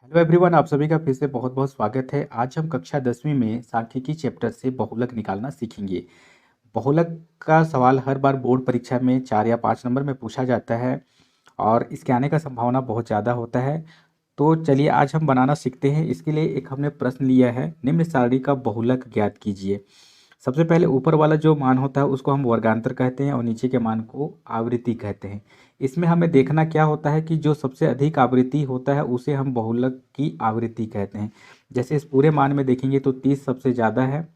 Hello everyone, आप सभी का फिर से बहुत बहुत स्वागत है। आज हम कक्षा 10वीं में सांख्यिकी चैप्टर से बहुलक निकालना सीखेंगे। बहुलक का सवाल हर बार बोर्ड परीक्षा में 4 या 5 नंबर में पूछा जाता है और इसके आने का संभावना बहुत ज़्यादा होता है। तो चलिए आज हम बनाना सीखते हैं। इसके लिए एक हमने प्रश्न लिया है, निम्न सारणी का बहुलक ज्ञात कीजिए। सबसे पहले ऊपर वाला जो मान होता है उसको हम वर्गांतर कहते हैं और नीचे के मान को आवृत्ति कहते हैं। इसमें हमें देखना क्या होता है कि जो सबसे अधिक आवृत्ति होता है उसे हम बहुलक की आवृत्ति कहते हैं। जैसे इस पूरे मान में देखेंगे तो 30 सबसे ज़्यादा है,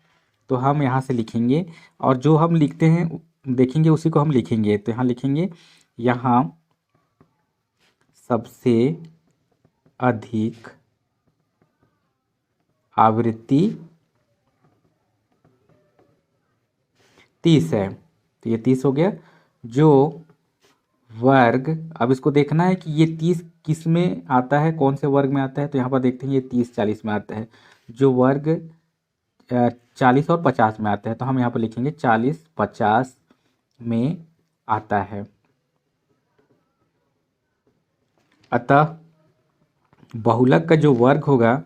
तो हम यहाँ से लिखेंगे और जो हम लिखते हैं देखेंगे उसी को हम लिखेंगे। तो यहाँ लिखेंगे, यहाँ सबसे अधिक आवृत्ति 30 है, तो ये 30 हो गया। जो वर्ग, अब इसको देखना है कि ये 30 किस में आता है, कौन से वर्ग में आता है। तो यहाँ पर देखते हैं ये 30 40 में आता है। जो वर्ग 40 और 50 में आता है, तो हम यहाँ पर लिखेंगे 40 50 में आता है। अतः बहुलक का जो वर्ग होगा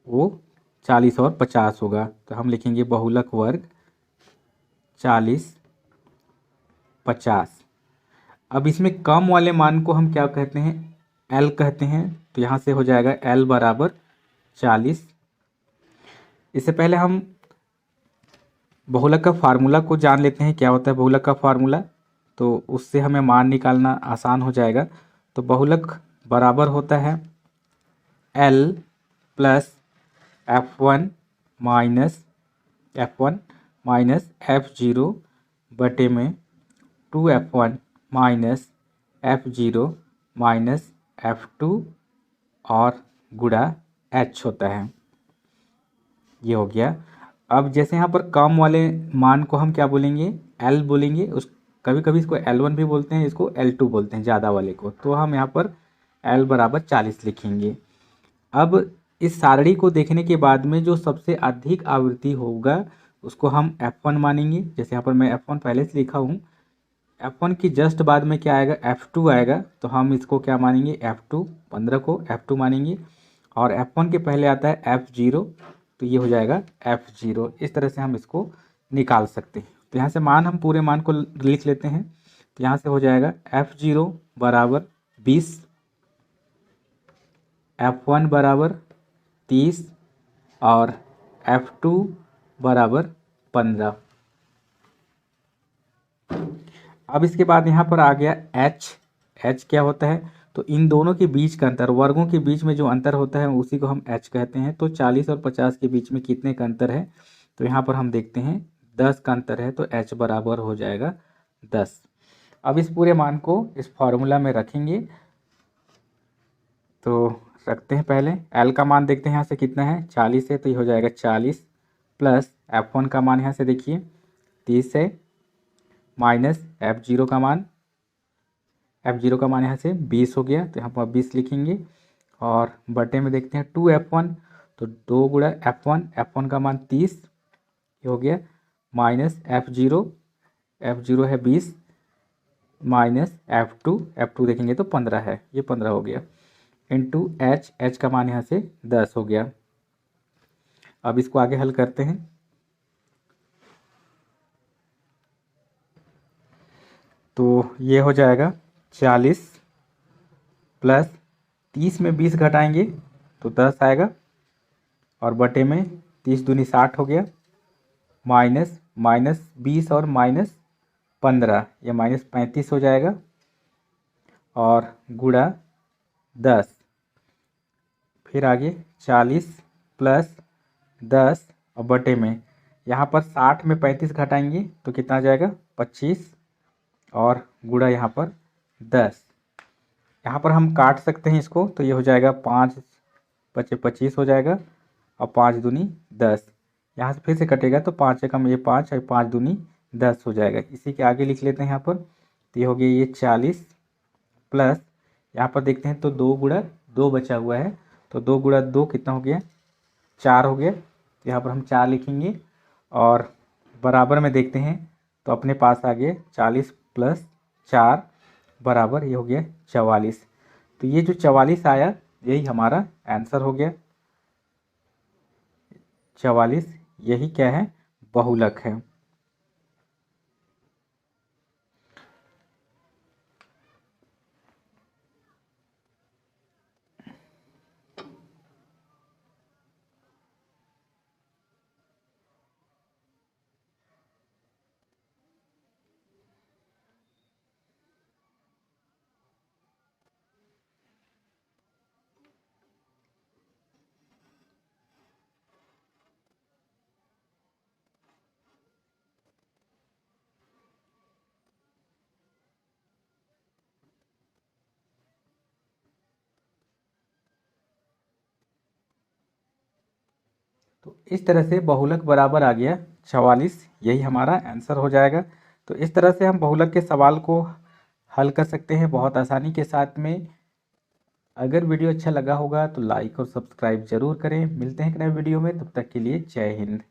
वो 40 और 50 होगा। तो हम लिखेंगे बहुलक वर्ग 40 50। अब इसमें कम वाले मान को हम क्या कहते हैं, L कहते हैं। तो यहाँ से हो जाएगा L बराबर 40। इससे पहले हम बहुलक का फार्मूला को जान लेते हैं, क्या होता है बहुलक का फार्मूला। तो उससे हमें मान निकालना आसान हो जाएगा। तो बहुलक बराबर होता है L plus F1 minus F0 बटे में 2F1 minus F0 minus F2 और गुणा H होता है। ये हो गया। अब जैसे यहाँ पर कम वाले मान को हम क्या बोलेंगे, L बोलेंगे। उस कभी कभी इसको L1 भी बोलते हैं, इसको L2 बोलते हैं ज़्यादा वाले को। तो हम यहाँ पर L बराबर 40 लिखेंगे। अब इस सारणी को देखने के बाद में जो सबसे अधिक आवृत्ति होगा उसको हम F1 मानेंगे। जैसे यहाँ पर मैं F1 पहले से लिखा हूँ। F1 की जस्ट बाद में क्या आएगा, F2 आएगा। तो हम इसको क्या मानेंगे, F2 15 को F2 मानेंगे। और F1 के पहले आता है F0, तो ये हो जाएगा F0। इस तरह से हम इसको निकाल सकते हैं। तो यहाँ से मान, हम पूरे मान को लिख लेते हैं। तो यहाँ से हो जाएगा F0 बराबर 20, F1 बराबर 30 और F2 बराबर 15। अब इसके बाद यहाँ पर आ गया H क्या होता है, तो इन दोनों के बीच का अंतर, वर्गों के बीच में जो अंतर होता है उसी को हम H कहते हैं। तो 40 और 50 के बीच में कितने का अंतर है, तो यहाँ पर हम देखते हैं 10 का अंतर है। तो H बराबर हो जाएगा 10। अब इस पूरे मान को इस फॉर्मूला में रखेंगे। तो रखते हैं, पहले L का मान देखते हैं यहाँ से कितना है, 40 है। तो ये हो जाएगा 40 प्लस F1 का मान यहाँ से देखिए 30 है, माइनस F0 का मान, F0 का मान यहाँ से 20 हो गया। तो यहाँ पर 20 लिखेंगे और बटे में देखते हैं 2F1, तो 2 गुणा F1 का मान 30 ये हो गया, माइनस F0 है 20 माइनस F2 देखेंगे तो 15 है, ये 15 हो गया, इंटू H का मान यहाँ से 10 हो गया। अब इसको आगे हल करते हैं। तो ये हो जाएगा 40 प्लस 30 में 20 घटाएंगे तो 10 आएगा, और बटे में 30 दूनी 60 हो गया, माइनस 20 और माइनस 15, ये माइनस 35 हो जाएगा, और गुणा 10। फिर आगे 40 प्लस 10 और बटे में, यहाँ पर 60 में 35 घटाएंगे तो कितना आ जाएगा 25, और गुणा यहाँ पर 10। यहाँ पर हम काट सकते हैं इसको, तो ये हो जाएगा 5 बचे 25 हो जाएगा, और 5 दूनी 10। यहाँ से फिर से कटेगा तो 5 एकम ये 5 और 5 दूनी 10 हो जाएगा। इसी के आगे लिख लेते हैं यहाँ पर। तो ये हो गया ये 40 प्लस, यहाँ पर देखते हैं तो 2 गुणा 2 बचा हुआ है, तो 2 गुणा 2 कितना हो गया, 4 हो गया। तो यहाँ पर हम 4 लिखेंगे, और बराबर में देखते हैं तो अपने पास आ गया 40 प्लस 4 बराबर, ये हो गया 44। तो ये जो 44 आया यही हमारा आंसर हो गया। 44 यही क्या है, बहुलक है। तो इस तरह से बहुलक बराबर आ गया 44, यही हमारा आंसर हो जाएगा। तो इस तरह से हम बहुलक के सवाल को हल कर सकते हैं बहुत आसानी के साथ में। अगर वीडियो अच्छा लगा होगा तो लाइक और सब्सक्राइब जरूर करें। मिलते हैं एक नए वीडियो में, तब तक के लिए जय हिंद।